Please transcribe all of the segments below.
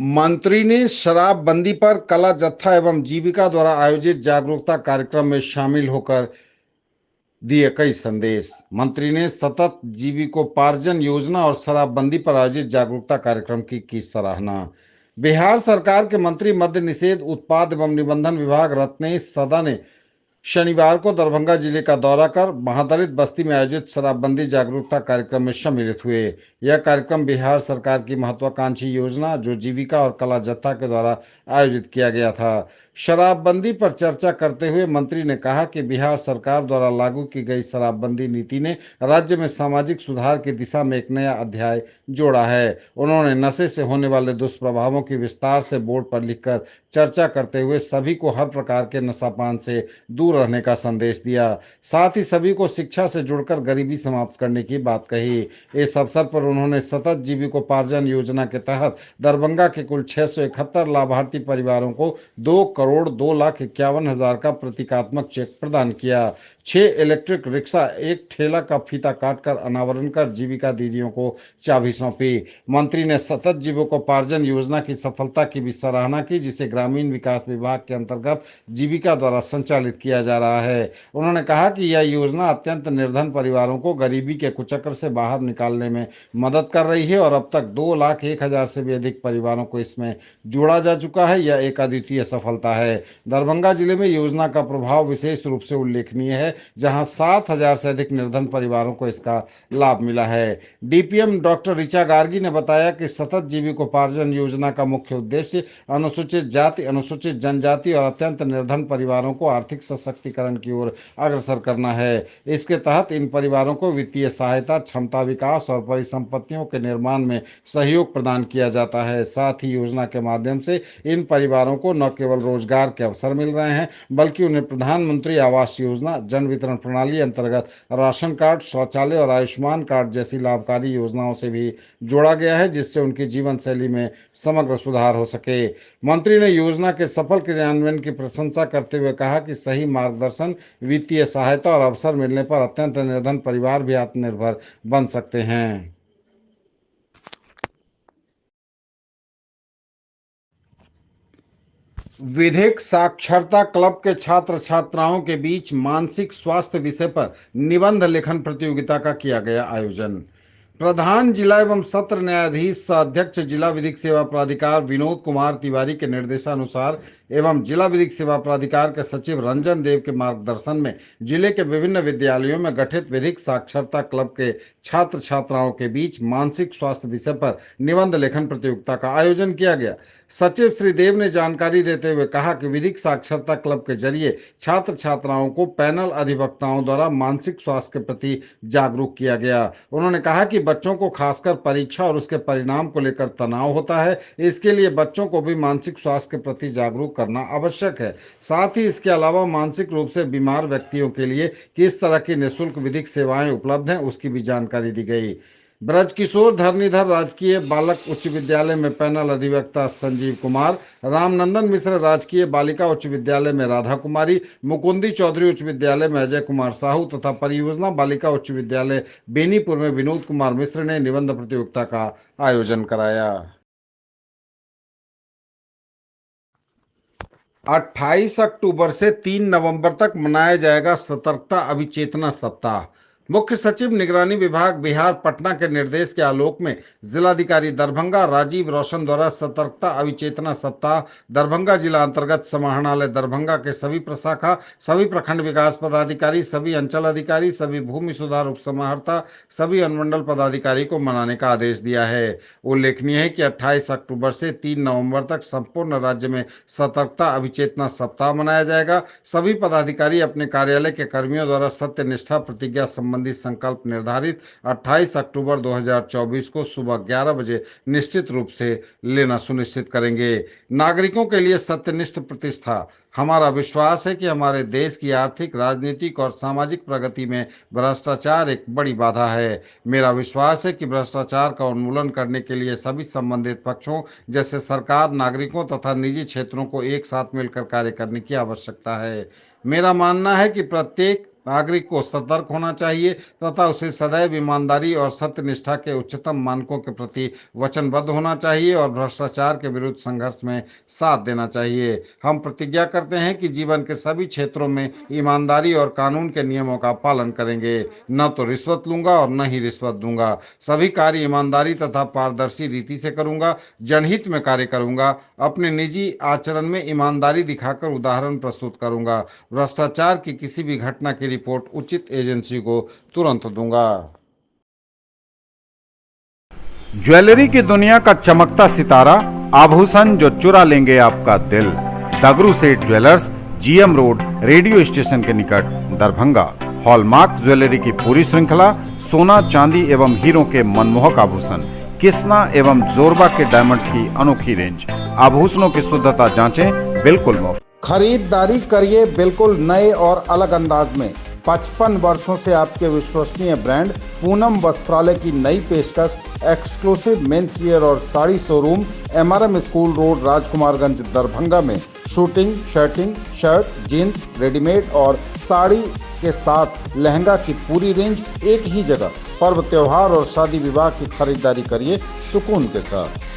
मंत्री ने शराबबंदी पर कला जत्था एवं जीविका द्वारा आयोजित जागरूकता कार्यक्रम में शामिल होकर दिए कई संदेश। मंत्री ने सतत जीविकोपार्जन योजना और शराबबंदी पर आयोजित जागरूकता कार्यक्रम की सराहना। बिहार सरकार के मंत्री मद्य निषेध उत्पाद एवं निबंधन विभाग रत्नेश सदा ने शनिवार को दरभंगा जिले का दौरा कर महादलित बस्ती में आयोजित शराबबंदी जागरूकता कार्यक्रम में सम्मिलित हुए। यह कार्यक्रम बिहार सरकार की महत्वाकांक्षी योजना जो जीविका और कला जत्था के द्वारा आयोजित किया गया था। शराबबंदी पर चर्चा करते हुए मंत्री ने कहा कि बिहार सरकार द्वारा लागू की गई शराबबंदी नीति ने राज्य में सामाजिक सुधार की दिशा में एक नया अध्याय जोड़ा है। उन्होंने नशे से होने वाले दुष्प्रभावों की विस्तार से बोर्ड पर लिखकर चर्चा करते हुए सभी को हर प्रकार के नशापान से दूर रहने का संदेश दिया। साथ ही सभी को शिक्षा से जुड़कर गरीबी समाप्त करने की बात कही। इस अवसर पर उन्होंने सतत जीविकोपार्जन योजना के तहत दरभंगा के कुल 671 लाभार्थी परिवारों को 2,02,51,000 का प्रतीकात्मक चेक प्रदान किया। 6 इलेक्ट्रिक रिक्शा, एक ठेला का फीता काटकर अनावरण कर जीविका दीदियों को चाबी सौंपी। मंत्री ने सतत जीविकोपार्जन योजना की सफलता की भी सराहना की, जिसे ग्रामीण विकास विभाग के अंतर्गत जीविका द्वारा संचालित किया जा रहा है। उन्होंने कहा कि यह योजना अत्यंत निर्धन परिवारों को गरीबी के कुचक्र से बाहर निकालने में मदद कर रही है और अब तक 2,01,000 से भी अधिक परिवारों को इसमें जोड़ा जा चुका है। यह एक अद्वितीय सफलता है। दरभंगा जिले में योजना का प्रभाव विशेष रूप से उल्लेखनीय है, जहां 7,000 से अधिक निर्धन परिवारों को इसका लाभ मिला है। डीपीएम डॉक्टर ऋचा गार्गी ने बताया कि सतत जीविकोपार्जन योजना का मुख्य उद्देश्य अनुसूचित जाति, अनुसूचित जनजाति और अत्यंत निर्धन परिवारों को आर्थिक सशक्तिकरण की ओर अग्रसर करना है। इसके तहत इन परिवारों को वित्तीय सहायता, क्षमता विकास और परिसंपत्तियों के निर्माण में सहयोग प्रदान किया जाता है। साथ ही योजना के माध्यम से इन परिवारों को न केवल रोजगार के अवसर मिल रहे हैं, बल्कि उन्हें प्रधानमंत्री आवास योजना, जन वितरण प्रणाली अंतर्गत राशन कार्ड, शौचालय और आयुष्मान कार्ड जैसी लाभकारी योजनाओं से भी जोड़ा गया है, जिससे उनकी जीवन शैली में समग्र सुधार हो सके। मंत्री ने योजना के सफल क्रियान्वयन की प्रशंसा करते हुए कहा कि सही मार्गदर्शन, वित्तीय सहायता और अवसर मिलने पर अत्यंत निर्धन परिवार भी आत्मनिर्भर बन सकते हैं। विधिक साक्षरता क्लब के छात्र छात्राओं के बीच मानसिक स्वास्थ्य विषय पर निबंध लेखन प्रतियोगिता का किया गया आयोजन। प्रधान जिला एवं सत्र न्यायाधीश सह अध्यक्ष जिला विधिक सेवा प्राधिकार विनोद कुमार तिवारी के निर्देशानुसार एवं जिला विधिक सेवा प्राधिकार के सचिव रंजन देव के मार्गदर्शन में जिले के विभिन्न विद्यालयों में गठित विधिक साक्षरता क्लब के छात्र छात्राओं के बीच मानसिक स्वास्थ्य विषय पर निबंध लेखन प्रतियोगिता का आयोजन किया गया। सचिव श्री देव ने जानकारी देते हुए कहा कि विधिक साक्षरता क्लब के जरिए छात्र छात्राओं को पैनल अधिवक्ताओं द्वारा मानसिक स्वास्थ्य के प्रति जागरूक किया गया। उन्होंने कहा कि बच्चों को खासकर परीक्षा और उसके परिणाम को लेकर तनाव होता है, इसके लिए बच्चों को भी मानसिक स्वास्थ्य के प्रति जागरूक करना आवश्यक है। साथ ही इसके अलावा मानसिक रूप से बीमार व्यक्तियों के लिए किस तरह की निःशुल्क विधिक सेवाएं उपलब्ध हैं, उसकी भी जानकारी दी गई। ब्रजकिशोर धरणीधर राजकीय बालक उच्च विद्यालय में पैनल अधिवक्ता संजीव कुमार, रामनंदन मिश्र राजकीय बालिका उच्च विद्यालय में राधा कुमारी, मुकुंदी चौधरी उच्च विद्यालय में अजय कुमार साहू तथा परियोजना बालिका उच्च विद्यालय बेनीपुर में विनोद कुमार मिश्र ने निबंध प्रतियोगिता का आयोजन कराया। 28 अक्टूबर से 3 नवंबर तक मनाया जाएगा सतर्कता अभिचेतना सप्ताह। मुख्य सचिव निगरानी विभाग बिहार पटना के निर्देश के आलोक में जिलाधिकारी दरभंगा राजीव रोशन द्वारा सतर्कता अभिचेतना सप्ताह दरभंगा जिला अंतर्गत समाहरणालय दरभंगा के सभी प्रशाखा, सभी प्रखंड विकास पदाधिकारी, सभी अंचल अधिकारी, सभी भूमि सुधार उपसमाहर्ता, सभी अनुमंडल पदाधिकारी को मनाने का आदेश दिया है। उल्लेखनीय है कि 28 अक्टूबर से 3 नवंबर तक संपूर्ण राज्य में सतर्कता अभिचेतना सप्ताह मनाया जाएगा। सभी पदाधिकारी अपने कार्यालय के कर्मियों द्वारा सत्य निष्ठा प्रतिज्ञा संबंधी संकल्प निर्धारित 28 अक्टूबर 2024 को सुबह 11 बजे निश्चित रूप से लेना सुनिश्चित करेंगे। नागरिकों के लिए सत्यनिष्ठ प्रतिष्ठा। हमारा विश्वास है कि हमारे देश की आर्थिक, राजनीतिक और सामाजिक प्रगति में भ्रष्टाचार एक बड़ी बाधा है। मेरा विश्वास है कि भ्रष्टाचार का उन्मूलन करने के लिए सभी संबंधित पक्षों जैसे सरकार, नागरिकों तथा निजी क्षेत्रों को एक साथ मिलकर कार्य करने की आवश्यकता है। मेरा मानना है कि प्रत्येक नागरिक को सतर्क होना चाहिए तथा उसे सदैव ईमानदारी और सत्यनिष्ठा के उच्चतम मानकों के प्रति वचनबद्ध होना चाहिए और भ्रष्टाचार के विरुद्ध संघर्ष में साथ देना चाहिए। हम प्रतिज्ञा करते हैं कि जीवन के सभी क्षेत्रों में ईमानदारी और कानून के नियमों का पालन करेंगे। न तो रिश्वत लूंगा और न ही रिश्वत दूंगा। सभी कार्य ईमानदारी तथा पारदर्शी रीति से करूंगा। जनहित में कार्य करूंगा। अपने निजी आचरण में ईमानदारी दिखाकर उदाहरण प्रस्तुत करूंगा। भ्रष्टाचार की किसी भी घटना की रिपोर्ट उचित एजेंसी को तुरंत दूंगा। ज्वेलरी की दुनिया का चमकता सितारा, आभूषण जो चुरा लेंगे आपका दिल। दगरू सेठ jewellers, GM road, radio station के निकट, दरभंगा। हॉलमार्क ज्वेलरी की पूरी श्रृंखला, सोना, चांदी एवं हीरों के मनमोहक आभूषण, किस्ना एवं जोरबा के डायमंड्स की अनोखी रेंज। आभूषणों की शुद्धता जांचें, बिल्कुल मुफ्त। खरीदारी करिए बिल्कुल नए और अलग अंदाज में। 55 वर्षों से आपके विश्वसनीय ब्रांड पूनम वस्त्रालय की नई पेशकश, एक्सक्लूसिव मेंस वियर और sari showroom, MRM school road, Rajkumarganj, Darbhanga में suiting, shirting, shirt, jeans, readymade और साड़ी के साथ लहंगा की पूरी रेंज एक ही जगह। पर्व, त्योहार और शादी विवाह की खरीदारी करिए सुकून के साथ।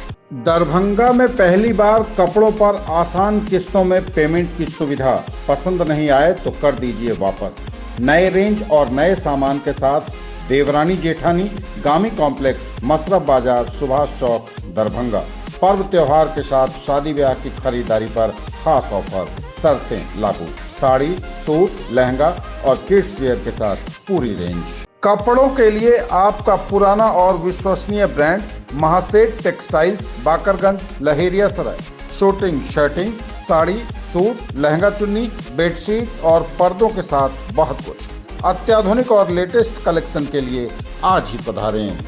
दरभंगा में पहली बार कपड़ों पर आसान किस्तों में पेमेंट की सुविधा। पसंद नहीं आए तो कर दीजिए वापस। नए रेंज और नए सामान के साथ देवरानी जेठानी, गामी कॉम्प्लेक्स, मसरफ बाजार, सुभाष चौक, दरभंगा। पर्व त्योहार के साथ शादी ब्याह की खरीदारी पर खास ऑफर, शर्तें लागू। साड़ी, सूट, लहंगा और किड्स वेयर के साथ पूरी रेंज। कपड़ों के लिए आपका पुराना और विश्वसनीय brand Mahaseth textiles, Bakarganj, Laheriasarai. Shooting, shirting, sari, suit, lehenga चुन्नी, बेडशीट और पर्दों के साथ बहुत कुछ। अत्याधुनिक और लेटेस्ट कलेक्शन के लिए आज ही पधारें।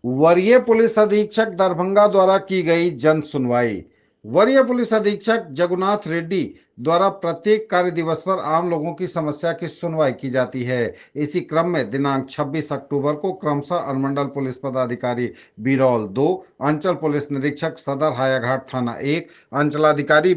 वरीय पुलिस अधीक्षक दरभंगा द्वारा की गई जन सुनवाई। वरीय पुलिस अधीक्षक जगुनाथ रेड्डी द्वारा प्रत्येक कार्य दिवस पर आम लोगों की समस्या की सुनवाई की जाती है। इसी क्रम में दिनांक 26 अक्टूबर को क्रमशः अनुमंडल पुलिस पदाधिकारी बिरौल 2, अंचल पुलिस निरीक्षक सदर हायाघाट थाना 1, अंचलाधिकारी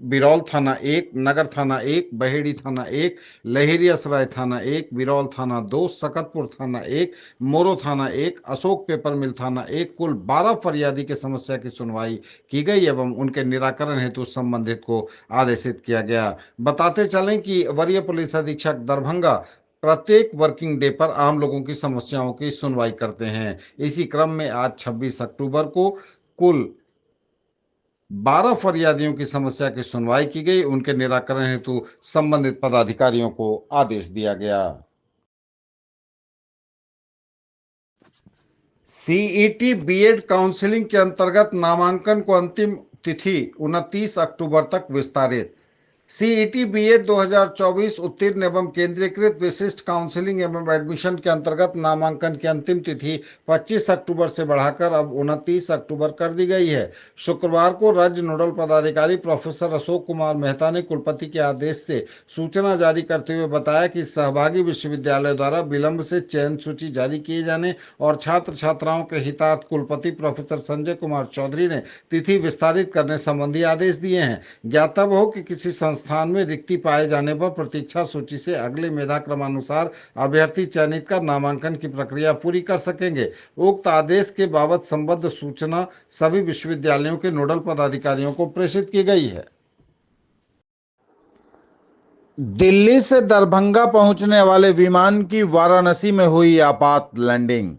बिरौल थाना 1, नगर थाना 1, बहेड़ी थाना 1, लहेरियासराय थाना 1, बिरौल थाना 2, सकतपुर थाना 1, मोरो थाना 1, अशोक पेपर मिल थाना 1 कुल 12 फरियादी के समस्या की सुनवाई की गई एवं उनके निराकरण हेतु संबंधित को आदेशित किया गया। बताते चलें कि वरीय पुलिस अधीक्षक दरभंगा प्रत्येक वर्किंग डे पर आम लोगों की समस्याओं की सुनवाई करते हैं। इसी क्रम में आज 26 अक्टूबर को कुल 12 फरियादियों की समस्या की सुनवाई की गई। उनके निराकरण हेतु संबंधित पदाधिकारियों को आदेश दिया गया। सीईटी बीएड काउंसलिंग के अंतर्गत नामांकन को अंतिम तिथि 29 अक्टूबर तक विस्तारित। सीईटी बीएड 2024 उत्तीर्ण एवं केंद्रीकृत विशिष्ट काउंसलिंग एवं एडमिशन के अंतर्गत नामांकन की अंतिम तिथि 25 अक्टूबर से बढ़ाकर अब 29 अक्टूबर कर दी गई है। शुक्रवार को राज्य नोडल पदाधिकारी प्रोफेसर अशोक कुमार मेहता ने कुलपति के आदेश से सूचना जारी करते हुए बताया कि सहभागी विश्वविद्यालय द्वारा विलंब से चयन सूची जारी किए जाने और छात्र छात्राओं के हितार्थ कुलपति प्रोफेसर संजय कुमार चौधरी ने तिथि विस्तारित करने संबंधी आदेश दिए हैं। ज्ञातव्य हो कि किसी संस्थान में रिक्ति पाए जाने पर प्रतीक्षा सूची से अगले मेधा क्रमानुसार अभ्यर्थी चयनित कर नामांकन की प्रक्रिया पूरी कर सकेंगे। उक्त आदेश के बाबत संबद्ध सूचना सभी विश्वविद्यालयों के नोडल पदाधिकारियों को प्रेषित की गई है। दिल्ली से दरभंगा पहुंचने वाले विमान की वाराणसी में हुई आपात लैंडिंग।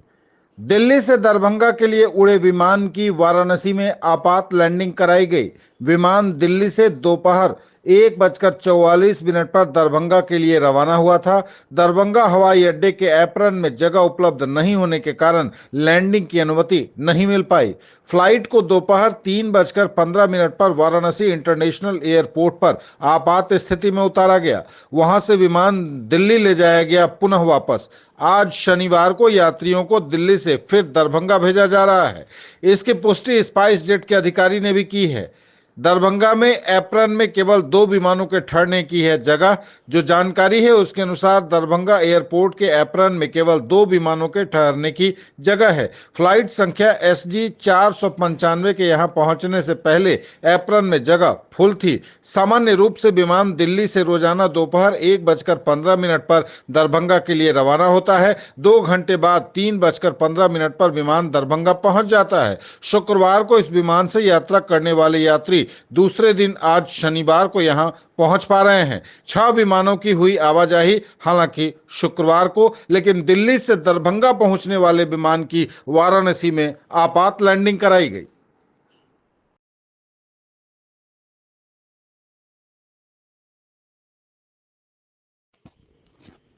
दिल्ली से दरभंगा के लिए उड़े विमान की वाराणसी में आपात लैंडिंग कराई गई। विमान दिल्ली से दोपहर 1:44 पर दरभंगा के लिए रवाना हुआ था। दरभंगा हवाई अड्डे के एप्रन में जगह उपलब्ध नहीं होने के कारण लैंडिंग की अनुमति नहीं मिल पाई। फ्लाइट को दोपहर 3:15 पर वाराणसी इंटरनेशनल एयरपोर्ट पर आपात स्थिति में उतारा गया। वहां से विमान दिल्ली ले जाया गया पुनः वापस। आज शनिवार को यात्रियों को दिल्ली से फिर दरभंगा भेजा जा रहा है। इसकी पुष्टि स्पाइस जेट के अधिकारी ने भी की है। दरभंगा में एप्रन में केवल 2 विमानों के ठहरने की है जगह। जो जानकारी है उसके अनुसार दरभंगा एयरपोर्ट के एप्रन में केवल 2 विमानों के ठहरने की जगह है। फ्लाइट संख्या SG 495 के यहां पहुंचने से पहले एप्रन में जगह फुल थी। सामान्य रूप से विमान दिल्ली से रोजाना दोपहर 1:15 पर दरभंगा के लिए रवाना होता है। 2 घंटे बाद 3:15 पर विमान दरभंगा पहुंच जाता है। शुक्रवार को इस विमान से यात्रा करने वाले यात्री दूसरे दिन आज शनिवार को यहां पहुंच पा रहे हैं। 6 विमानों की हुई आवाजाही हालांकि शुक्रवार को, लेकिन दिल्ली से दरभंगा पहुंचने वाले विमान की वाराणसी में आपात लैंडिंग कराई गई।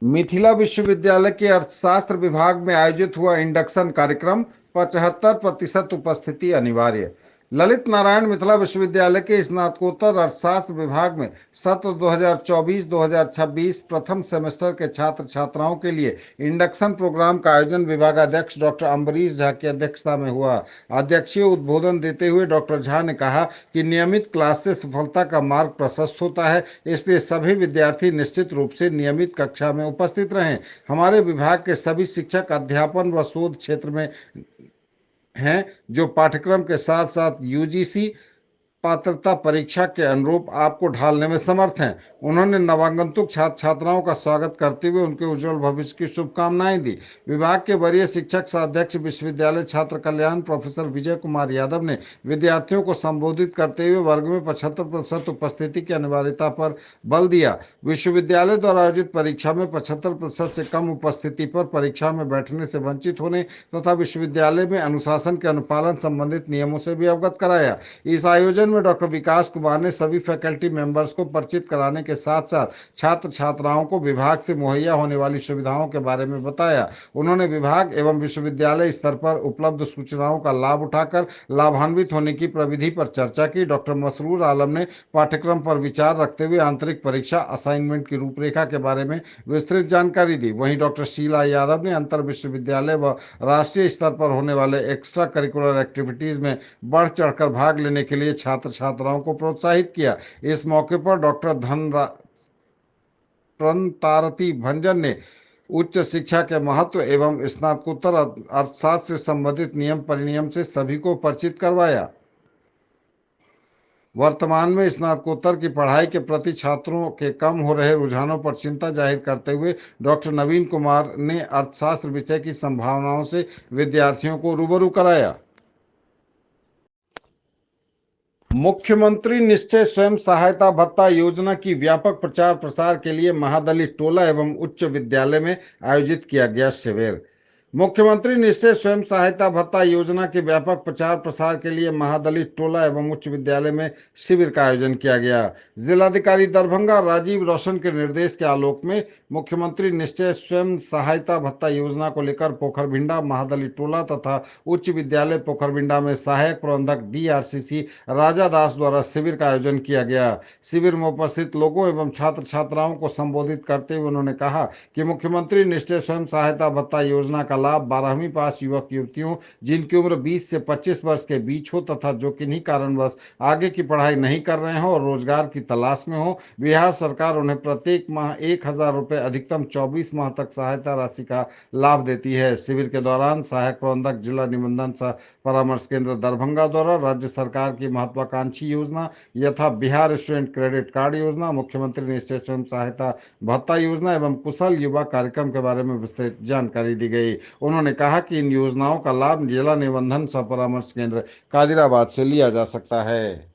मिथिला विश्वविद्यालय के अर्थशास्त्र विभाग में आयोजित हुआ इंडक्शन कार्यक्रम, 75% उपस्थिति अनिवार्य। ललित नारायण मिथिला विश्वविद्यालय के स्नातकोत्तर अर्थशास्त्र विभाग में सत्र 2024-2026 प्रथम सेमेस्टर के छात्र छात्राओं के लिए इंडक्शन प्रोग्राम का आयोजन विभागाध्यक्ष डॉक्टर अम्बरीश झा की अध्यक्षता में हुआ। अध्यक्षीय उद्बोधन देते हुए डॉक्टर झा ने कहा कि नियमित क्लास से सफलता का मार्ग प्रशस्त होता है, इसलिए सभी विद्यार्थी निश्चित रूप से नियमित कक्षा में उपस्थित रहें। हमारे विभाग के सभी शिक्षक अध्यापन व शोध क्षेत्र में हैं जो पाठ्यक्रम के साथ साथ UGC पात्रता परीक्षा के अनुरूप आपको ढालने में समर्थ हैं। उन्होंने नवागंतुक छात्र छात्राओं का स्वागत करते हुए उनके उज्जवल भविष्य की शुभकामनाएं दी। विभाग के वरीय शिक्षक सह अध्यक्ष विश्वविद्यालय छात्र कल्याण प्रोफेसर विजय कुमार यादव ने विद्यार्थियों को संबोधित करते हुए वर्ग में 75% उपस्थिति की अनिवार्यता पर बल दिया। विश्वविद्यालय द्वारा आयोजित परीक्षा में 75% से कम उपस्थिति पर परीक्षा में बैठने से वंचित होने तथा विश्वविद्यालय में अनुशासन के अनुपालन संबंधित नियमों से भी अवगत कराया। इस आयोजन में डॉक्टर विकास कुमार ने सभी फैकल्टी मेंबर्स को परिचित कराने के साथ साथ छात्र छात्राओं को विभाग से मुहैया होने वाली सुविधाओं के बारे में बताया। उन्होंने विभाग एवं विश्वविद्यालय स्तर पर उपलब्ध सूचनाओं का लाभ उठाकर लाभान्वित होने की प्रविधि पर चर्चा की। डॉक्टर मसरूर आलम ने पाठ्यक्रम पर विचार रखते हुए आंतरिक परीक्षा असाइनमेंट की रूपरेखा के बारे में विस्तृत जानकारी दी। वहीं डॉक्टर शीला यादव ने अंतर विश्वविद्यालय व राष्ट्रीय स्तर पर होने वाले एक्स्ट्रा करिकुलर एक्टिविटीज में बढ़ चढ़कर भाग लेने के लिए छात्र छात्राओं को प्रोत्साहित किया। इस मौके पर डॉक्टर प्रणतारती भंजन ने उच्च शिक्षा के महत्व एवं स्नातकोत्तर अर्थशास्त्र से संबंधित नियम परिनियम से सभी को परिचित करवाया। वर्तमान में स्नातकोत्तर की पढ़ाई के प्रति छात्रों के कम हो रहे रुझानों पर चिंता जाहिर करते हुए डॉक्टर नवीन कुमार ने अर्थशास्त्र विषय की संभावनाओं से विद्यार्थियों को रूबरू कराया। मुख्यमंत्री निश्चय स्वयं सहायता भत्ता योजना की व्यापक प्रचार प्रसार के लिए महादलित टोला एवं उच्च विद्यालय में आयोजित किया गया शिविर। मुख्यमंत्री निश्चय स्वयं सहायता भत्ता योजना के व्यापक प्रचार प्रसार के लिए महादलित टोला एवं उच्च विद्यालय में शिविर का आयोजन किया गया। जिलाधिकारी दरभंगा राजीव रोशन के निर्देश के आलोक में मुख्यमंत्री निश्चय स्वयं सहायता भत्ता योजना को लेकर पोखरभिंडा महादलित टोला तथा उच्च विद्यालय पोखरभिंडा में सहायक प्रबंधक DRCC राजा दास द्वारा शिविर का आयोजन किया गया। शिविर में उपस्थित लोगों एवं छात्र छात्राओं को संबोधित करते हुए उन्होंने कहा कि मुख्यमंत्री निश्चय स्वयं सहायता भत्ता योजना का लाभ 12वीं पास युवक युवतियों जिनकी उम्र 20 से 25 वर्ष के बीच हो तथा जो किन्हीं कारणवश आगे की पढ़ाई नहीं कर रहे हो और रोजगार की तलाश में हो, बिहार सरकार उन्हें प्रत्येक माह 1000 रुपये अधिकतम 24 माह तक सहायता राशि का लाभ देती है। शिविर के दौरान सहायक प्रबंधक जिला निबंधन सह परामर्श केंद्र दरभंगा द्वारा राज्य सरकार की महत्वाकांक्षी योजना यथा बिहार स्टूडेंट क्रेडिट कार्ड योजना, मुख्यमंत्री निश्चय स्वयं सहायता भत्ता योजना एवं कुशल युवा कार्यक्रम के बारे में विस्तृत जानकारी दी गई। उन्होंने कहा कि इन योजनाओं का लाभ जिला निबंधन सह परामर्श केंद्र कादिराबाद से लिया जा सकता है।